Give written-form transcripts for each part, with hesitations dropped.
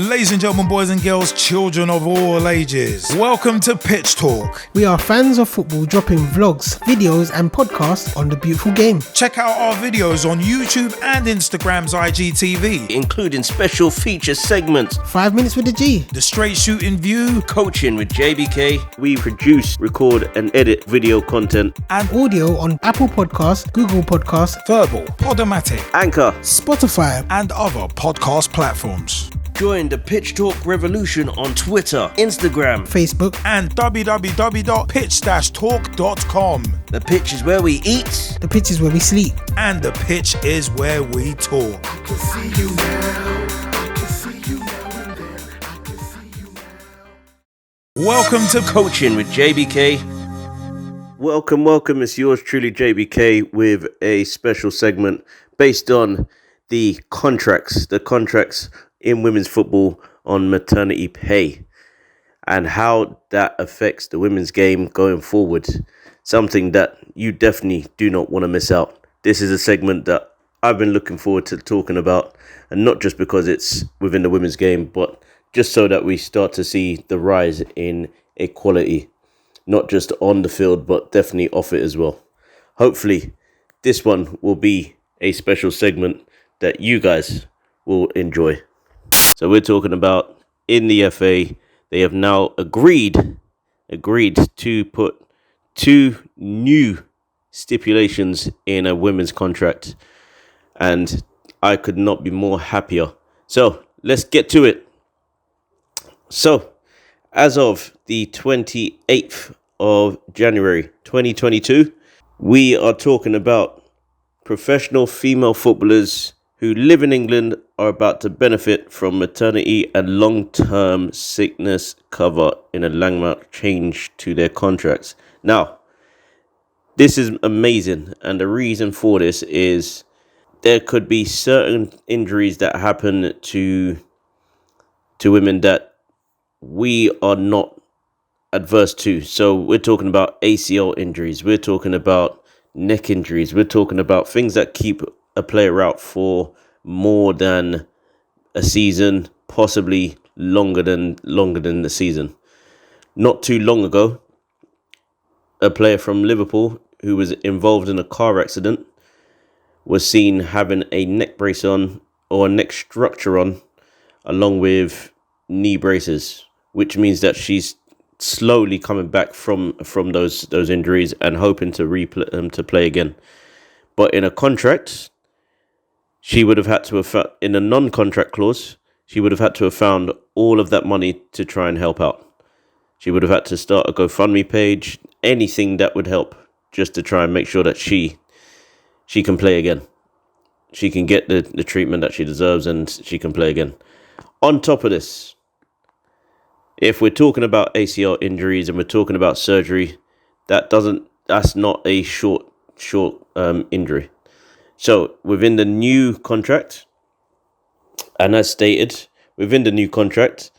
Ladies and gentlemen, boys and girls, children of all ages, welcome to Pitch Talk. We are fans of football dropping vlogs, videos and podcasts on the beautiful game. Check out our videos on YouTube and Instagram's IGTV, including special feature segments, 5 minutes with the G, the straight shooting view, coaching with JBK. We produce, record and edit video content and audio on Apple Podcasts, Google Podcasts, Verbal, Podomatic, Anchor, Spotify and other podcast platforms. Join the Pitch Talk revolution on Twitter, Instagram, Facebook and www.pitch-talk.com. The pitch is where we eat. The pitch is where we sleep. And the pitch is where we talk. I can see you now. I can see you now and then. I can see you now. Welcome to Coaching with JBK. Welcome. It's yours truly, JBK, with a special segment based on the contracts in women's football on maternity pay and how that affects the women's game going forward. Something that you definitely do not want to miss out. This is a segment that I've been looking forward to talking about, and not just because it's within the women's game, but just so that we start to see the rise in equality, not just on the field, but definitely off it as well. Hopefully, this one will be a special segment that you guys will enjoy. So we're talking about in the FA, they have now agreed to put 2 new stipulations in a women's contract, and I could not be more happier. So let's get to it. So as of the 28th of January 2022, we are talking about professional female footballers who live in England are about to benefit from maternity and long-term sickness cover in a landmark change to their contracts. Now, this is amazing, and the reason for this is there could be certain injuries that happen to women that we are not adverse to. So we're talking about ACL injuries, we're talking about neck injuries, we're talking about things that keep a player out for more than a season, possibly longer than the season. Not too long ago, a player from Liverpool who was involved in a car accident was seen having a neck brace on, or a neck structure on, along with knee braces, which means that she's slowly coming back from those injuries and hoping to play again. But in a contract, she would have had to have, in a non-contract clause, she would have had to have found all of that money to try and help out. She would have had to start a GoFundMe page, anything that would help, just to try and make sure that she can play again. She can get the treatment that she deserves, and she can play again. On top of this, if we're talking about ACL injuries and we're talking about surgery, that's not a short injury. So within the new contract, and as stated, within the new contract,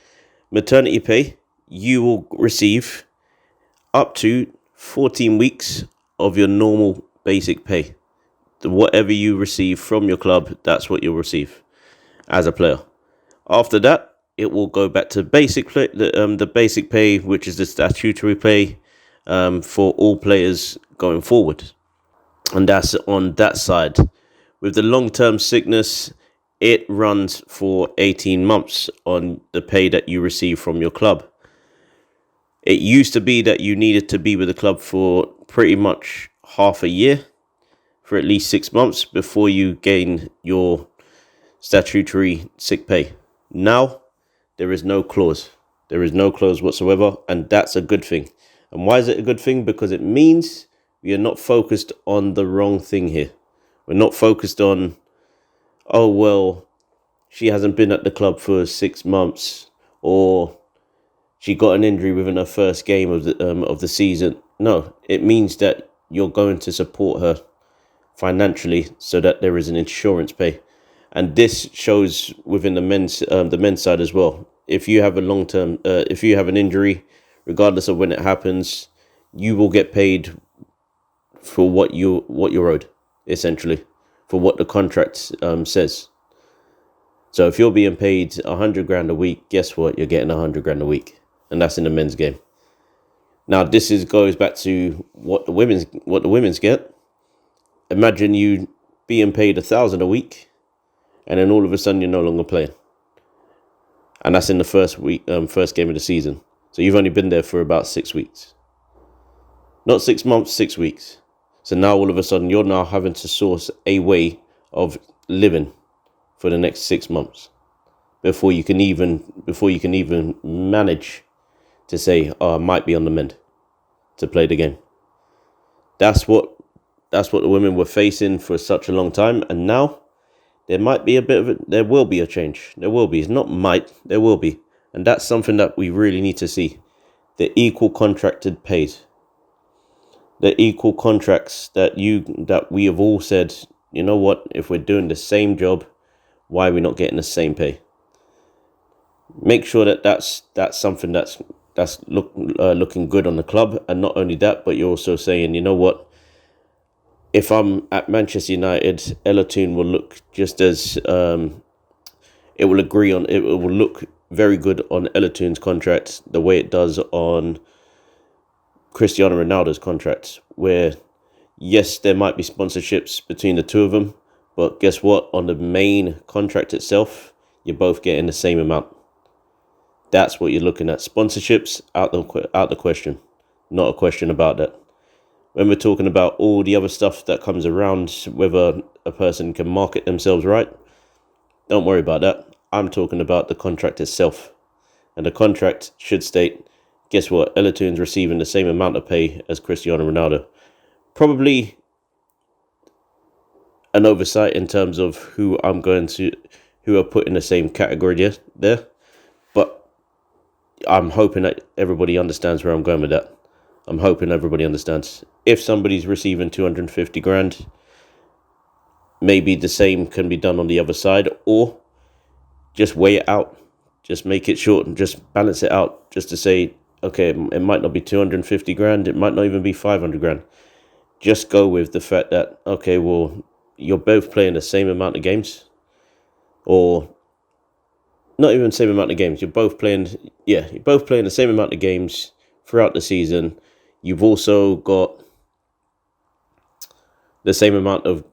maternity pay, you will receive up to 14 weeks of your normal basic pay. Whatever you receive from your club, that's what you'll receive as a player. After that, it will go back to basic pay, the basic pay, which is the statutory pay for all players going forward. And that's on that side. With the long-term sickness, it runs for 18 months on the pay that you receive from your club. It used to be that you needed to be with the club for pretty much half a year, for at least 6 months, before you gain your statutory sick pay. Now, there is no clause. There is no clause whatsoever, and that's a good thing. And why is it a good thing? Because it means we are not focused on the wrong thing here. We're not focused on, oh, well, she hasn't been at the club for 6 months, or she got an injury within her first game of the season. No, it means that you're going to support her financially so that there is an insurance pay. And this shows within the men's side as well. If you have if you have an injury, regardless of when it happens, you will get paid for what you're owed, essentially, for what the contract says. So if you're being paid 100 grand a week, guess what? You're getting 100 grand a week, and that's in the men's game. Now goes back to what the women's get. Imagine you being paid 1,000 a week, and then all of a sudden you're no longer playing, and that's in the first game of the season. So you've only been there for about 6 weeks, not 6 months, 6 weeks. So now all of a sudden you're now having to source a way of living for the next 6 months before you can even manage to say, oh, I might be on the mend to play the game. That's what the women were facing for such a long time, and now there will be a change. There will be. It's not might, there will be. And that's something that we really need to see. The equal contracted pays. The equal contracts that we have all said, you know what, if we're doing the same job, why are we not getting the same pay? Make sure that's something that's looking good on the club. And not only that, but you're also saying, you know what, if I'm at Manchester United, Ella Toone will look just as it will look very good on Ella Toone's contract the way it does on Cristiano Ronaldo's contract, where yes, there might be sponsorships between the two of them, but guess what? On the main contract itself, you're both getting the same amount. That's what you're looking at. Sponsorships out the question. Not a question about that. When we're talking about all the other stuff that comes around, whether a person can market themselves right, don't worry about that. I'm talking about the contract itself. And the contract should state, guess what? Ella Toone's receiving the same amount of pay as Cristiano Ronaldo. Probably an oversight in terms of who are put in the same category there. But I'm hoping that everybody understands where I'm going with that. I'm hoping everybody understands. If somebody's receiving 250 grand, maybe the same can be done on the other side, or just weigh it out. Just make it short and just balance it out. Just to say, okay, it might not be 250 grand. It might not even be 500 grand. Just go with the fact that, okay, well, you're both playing the same amount of games, or not even the same amount of games. You're both playing the same amount of games throughout the season. You've also got the same amount of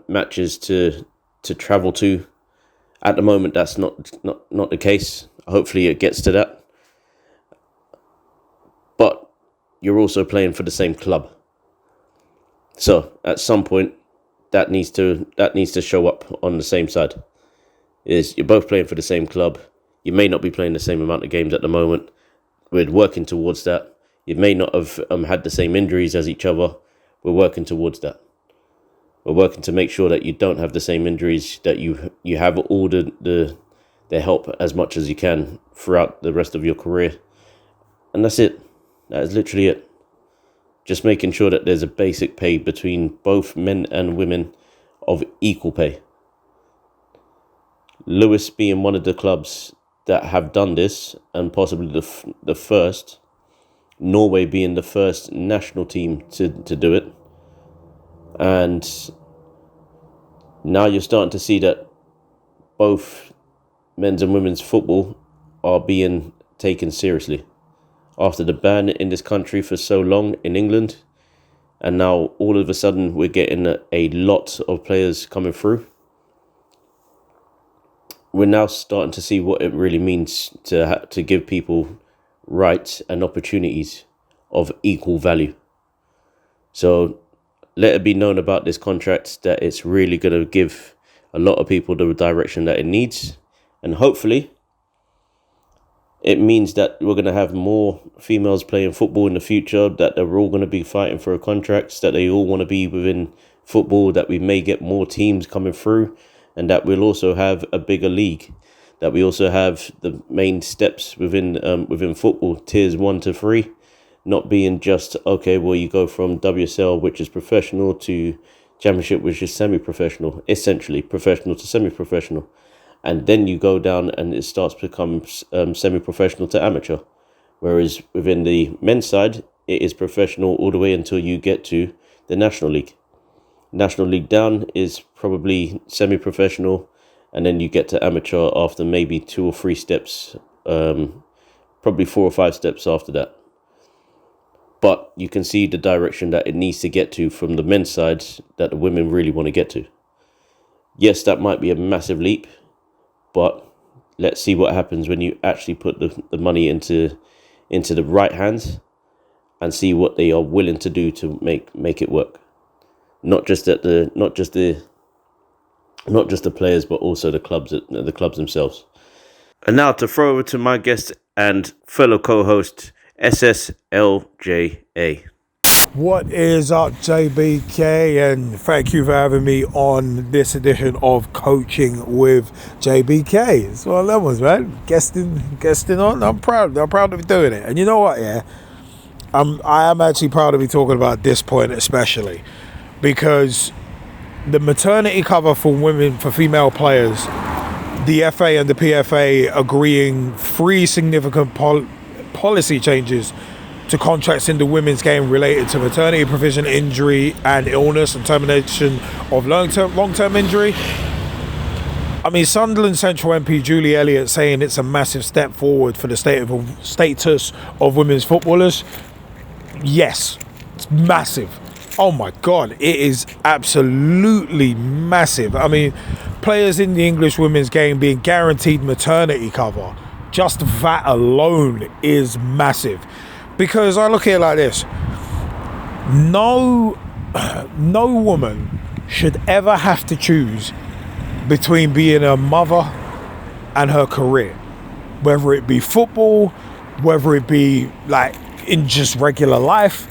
matches to travel to. At the moment, that's not the case. Hopefully it gets to that. But you're also playing for the same club. So at some point, that needs to show up on the same side. Is you're both playing for the same club. You may not be playing the same amount of games at the moment. We're working towards that. You may not have had the same injuries as each other. We're working towards that. We're working to make sure that you don't have the same injuries, that you have all the help as much as you can throughout the rest of your career. And that's it. That is literally it. Just making sure that there's a basic pay between both men and women of equal pay. Lewis being one of the clubs that have done this, and possibly the first, Norway being the first national team to do it. And now you're starting to see that both men's and women's football are being taken seriously. After the ban in this country for so long in England, and now all of a sudden we're getting a lot of players coming through. We're now starting to see what it really means to give people rights and opportunities of equal value. So let it be known about this contract that it's really going to give a lot of people the direction that it needs. And hopefully it means that we're going to have more females playing football in the future, that they're all going to be fighting for contracts, that they all want to be within football, that we may get more teams coming through, and that we'll also have a bigger league, that we also have the main steps within football, tiers 1 to 3, not being just, okay, well, you go from WSL, which is professional, to Championship, which is semi-professional, essentially professional to semi-professional. And then you go down and it starts to become semi-professional to amateur. Whereas within the men's side, it is professional all the way until you get to the National League. National League down is probably semi-professional, and then you get to amateur after maybe 2 or 3 steps, probably 4 or 5 steps after that. But you can see the direction that it needs to get to from the men's side that the women really want to get to. Yes, that might be a massive leap, but let's see what happens when you actually put the money into the right hands and see what they are willing to do to make it work. Not just the players, but also the clubs themselves. And now to throw over to my guest and fellow co-host, SSLJA. What is up, JBK? And thank you for having me on this edition of Coaching with JBK. It's one of them ones, man. Guesting on. I'm proud to be doing it. And you know what? Yeah, I am actually proud to be talking about this point, especially because the maternity cover for female players, the FA and the PFA agreeing 3 significant policy changes to contracts in the women's game related to maternity provision, injury and illness, and termination of long-term injury. I mean, Sunderland Central MP Julie Elliott saying it's a massive step forward for the status of women's footballers. Yes, it's massive. Oh my God, it is absolutely massive. I mean, players in the English women's game being guaranteed maternity cover, just that alone is massive. Because I look at it like this: no woman should ever have to choose between being a mother and her career, whether it be football, whether it be like in just regular life.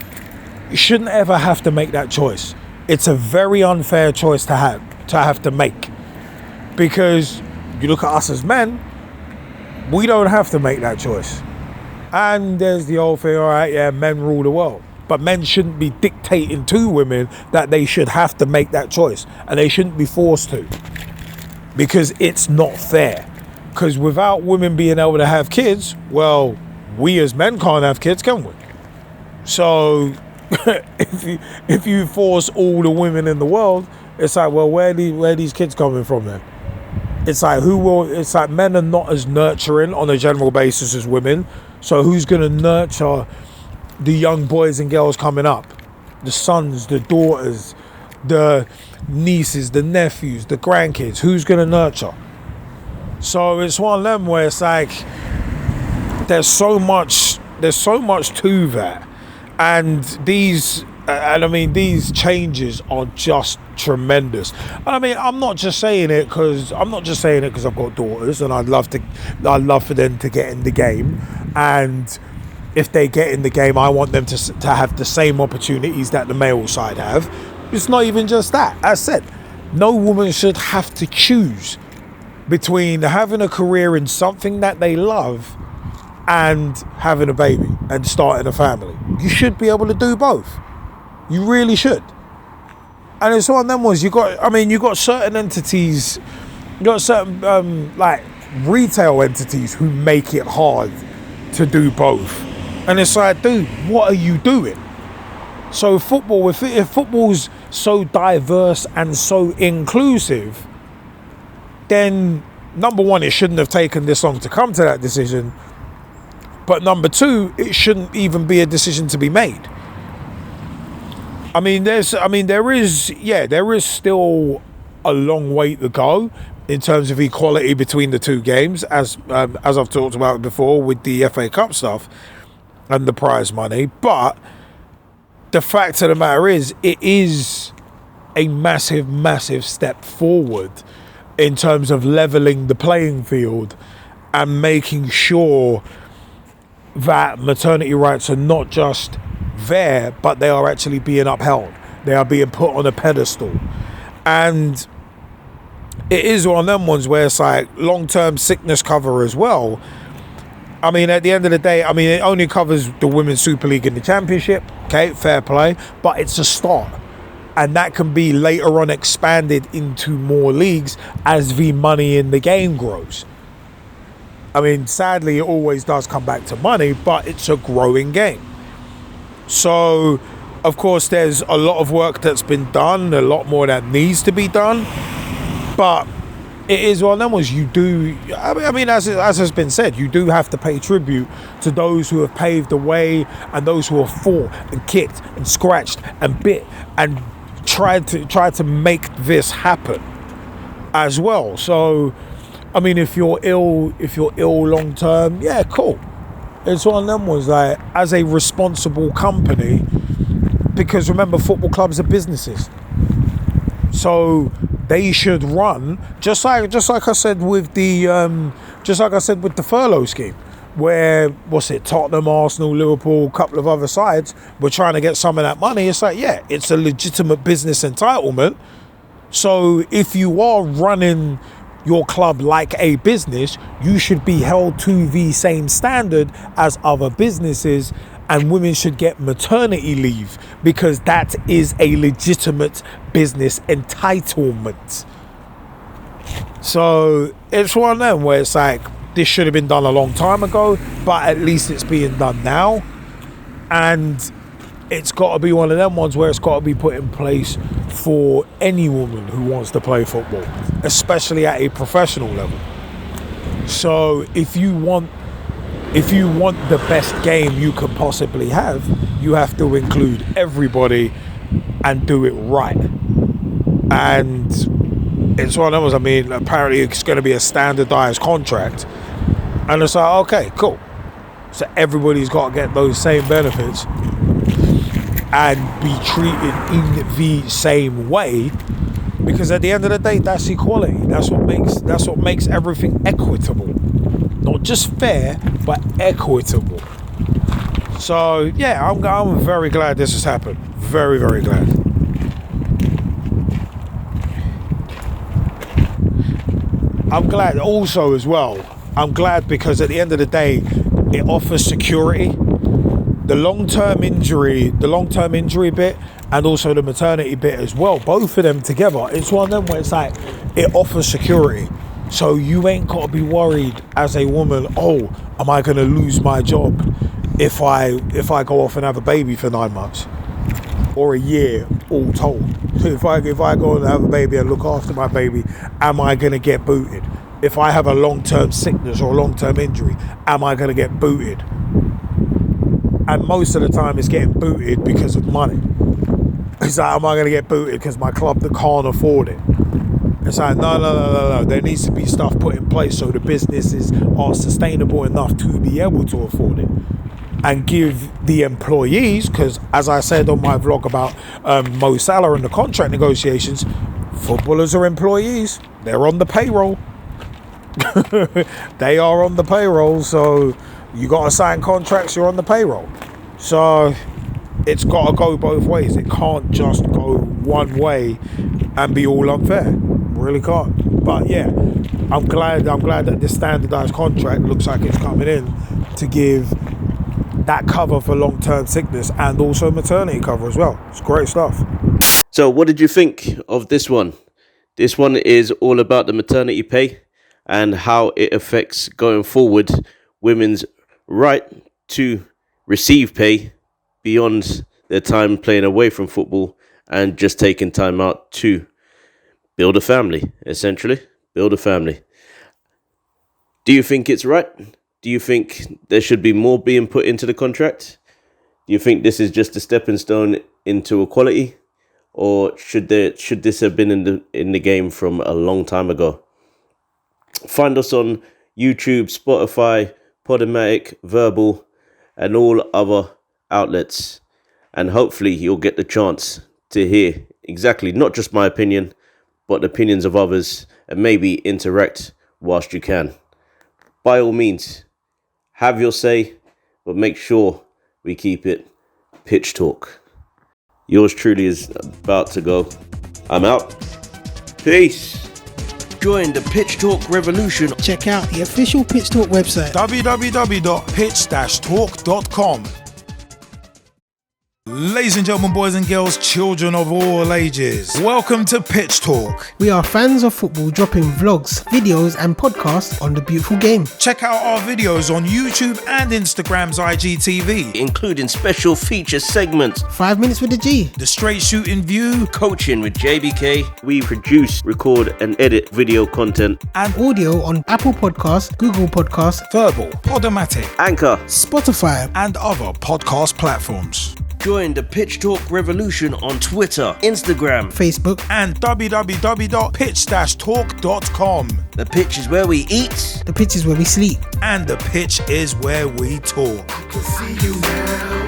You shouldn't ever have to make that choice. It's a very unfair choice to have to make, because you look at us as men, we don't have to make that choice. And there's the old thing, all right, yeah, men rule the world. But men shouldn't be dictating to women that they should have to make that choice. And they shouldn't be forced to. Because it's not fair. Because without women being able to have kids, well, we as men can't have kids, can we? So if you force all the women in the world, it's like, well, where are these kids coming from then? It's like it's like men are not as nurturing on a general basis as women. So who's going to nurture the young boys and girls coming up? The sons, the daughters, the nieces, the nephews, the grandkids. Who's going to nurture? So it's one of them where it's like there's so much to that. And these changes are just tremendous. And I mean, I'm not just saying it because I've got daughters and I'd love for them to get in the game. And if they get in the game, I want them to have the same opportunities that the male side have. It's not even just that. As I said, no woman should have to choose between having a career in something that they love and having a baby and starting a family. You should be able to do both. You really should. And it's one of them ones, you got certain entities, you got certain like retail entities who make it hard to do both. And it's like, dude, what are you doing? So football, if football's so diverse and so inclusive, then number one, it shouldn't have taken this long to come to that decision. But number two, it shouldn't even be a decision to be made. There is still a long way to go in terms of equality between the two games, as I've talked about before with the FA Cup stuff and the prize money. But the fact of the matter is, it is a massive, massive step forward in terms of leveling the playing field and making sure that maternity rights are not just there, but they are actually being upheld. They are being put on a pedestal. And it is one of them ones where it's like long-term sickness cover as well. I mean, at the end of the day, it only covers the Women's Super League and the Championship. Okay, fair play. But it's a start. And that can be later on expanded into more leagues as the money in the game grows. Sadly, it always does come back to money, but it's a growing game. So, of course, there's a lot of work that's been done, a lot more that needs to be done. But it is one of them ones you do. I mean, as has been said, you do have to pay tribute to those who have paved the way and those who have fought and kicked and scratched and bit and tried to make this happen as well. So, I mean, if you're ill long term, yeah, cool. It's one of them ones, like, as a responsible company, because remember, football clubs are businesses, so they should run just like I said with the furlough scheme, where Tottenham, Arsenal, Liverpool, a couple of other sides were trying to get some of that money. It's like, yeah, it's a legitimate business entitlement. So if you are running your club like a business, you should be held to the same standard as other businesses, and women should get maternity leave because that is a legitimate business entitlement. So it's one of them where it's like, this should have been done a long time ago, but at least it's being done now. And it's got to be one of them ones where it's got to be put in place for any woman who wants to play football, especially at a professional level. So if you want the best game you could possibly have, you have to include everybody and do it right. And it's one of those, I mean, apparently it's going to be a standardized contract. And it's like, okay, cool. So everybody's got to get those same benefits and be treated in the same way, because at the end of the day, that's equality. That's what makes everything equitable. Not just fair, but equitable. So yeah, I'm very glad this has happened. Very, very glad. I'm glad also as well. I'm glad because at the end of the day, it offers security. The long-term injury bit and also the maternity bit as well, both of them together, it's one of them where it's like, it offers security. So you ain't got to be worried as a woman, oh, am I going to lose my job if I go off and have a baby for 9 months or a year, all told? If I go and have a baby and look after my baby, am I going to get booted? If I have a long-term sickness or a long-term injury, am I going to get booted? And most of the time it's getting booted because of money. It's like, am I going to get booted because my club that can't afford it? It's like, no. There needs to be stuff put in place so the businesses are sustainable enough to be able to afford it. And give the employees, because as I said on my vlog about Mo Salah and the contract negotiations, footballers are employees. They're on the payroll. They are on the payroll, so you got to sign contracts, you're on the payroll. So it's got to go both ways. It can't just go one way and be all unfair. Really can't. But yeah, I'm glad that this standardized contract looks like it's coming in to give that cover for long-term sickness and also maternity cover as well. It's great stuff. So what did you think of this one? This one is all about the maternity pay and how it affects going forward women's right to receive pay beyond their time playing away from football and just taking time out to build a family, essentially. Build a family. Do you think it's right? Do you think there should be more being put into the contract? Do you think this is just a stepping stone into equality? Or should this have been in the game from a long time ago? Find us on YouTube, Spotify, Podomatic, Verbal, and all other outlets. And hopefully you'll get the chance to hear exactly, not just my opinion, but the opinions of others, and maybe interact whilst you can. By all means, have your say, but make sure we keep it pitch talk. Yours truly is about to go. I'm out. Peace. Join the Pitch Talk revolution. Check out the official Pitch Talk website, www.pitch-talk.com. Ladies and gentlemen, boys and girls, children of all ages, welcome to Pitch Talk. We are fans of football dropping vlogs, videos and podcasts on the beautiful game. Check out our videos on YouTube and Instagram's IGTV, including special feature segments, 5 minutes with the G, the straight shooting view, coaching with JBK. We produce, record and edit video content, and audio on Apple Podcasts, Google Podcasts, Verbal, Podomatic, Anchor, Spotify and other podcast platforms. Join the Pitch Talk revolution on Twitter, Instagram, Facebook, and www.pitch-talk.com. The pitch is where we eat. The pitch is where we sleep. And the pitch is where we talk. I can see you now.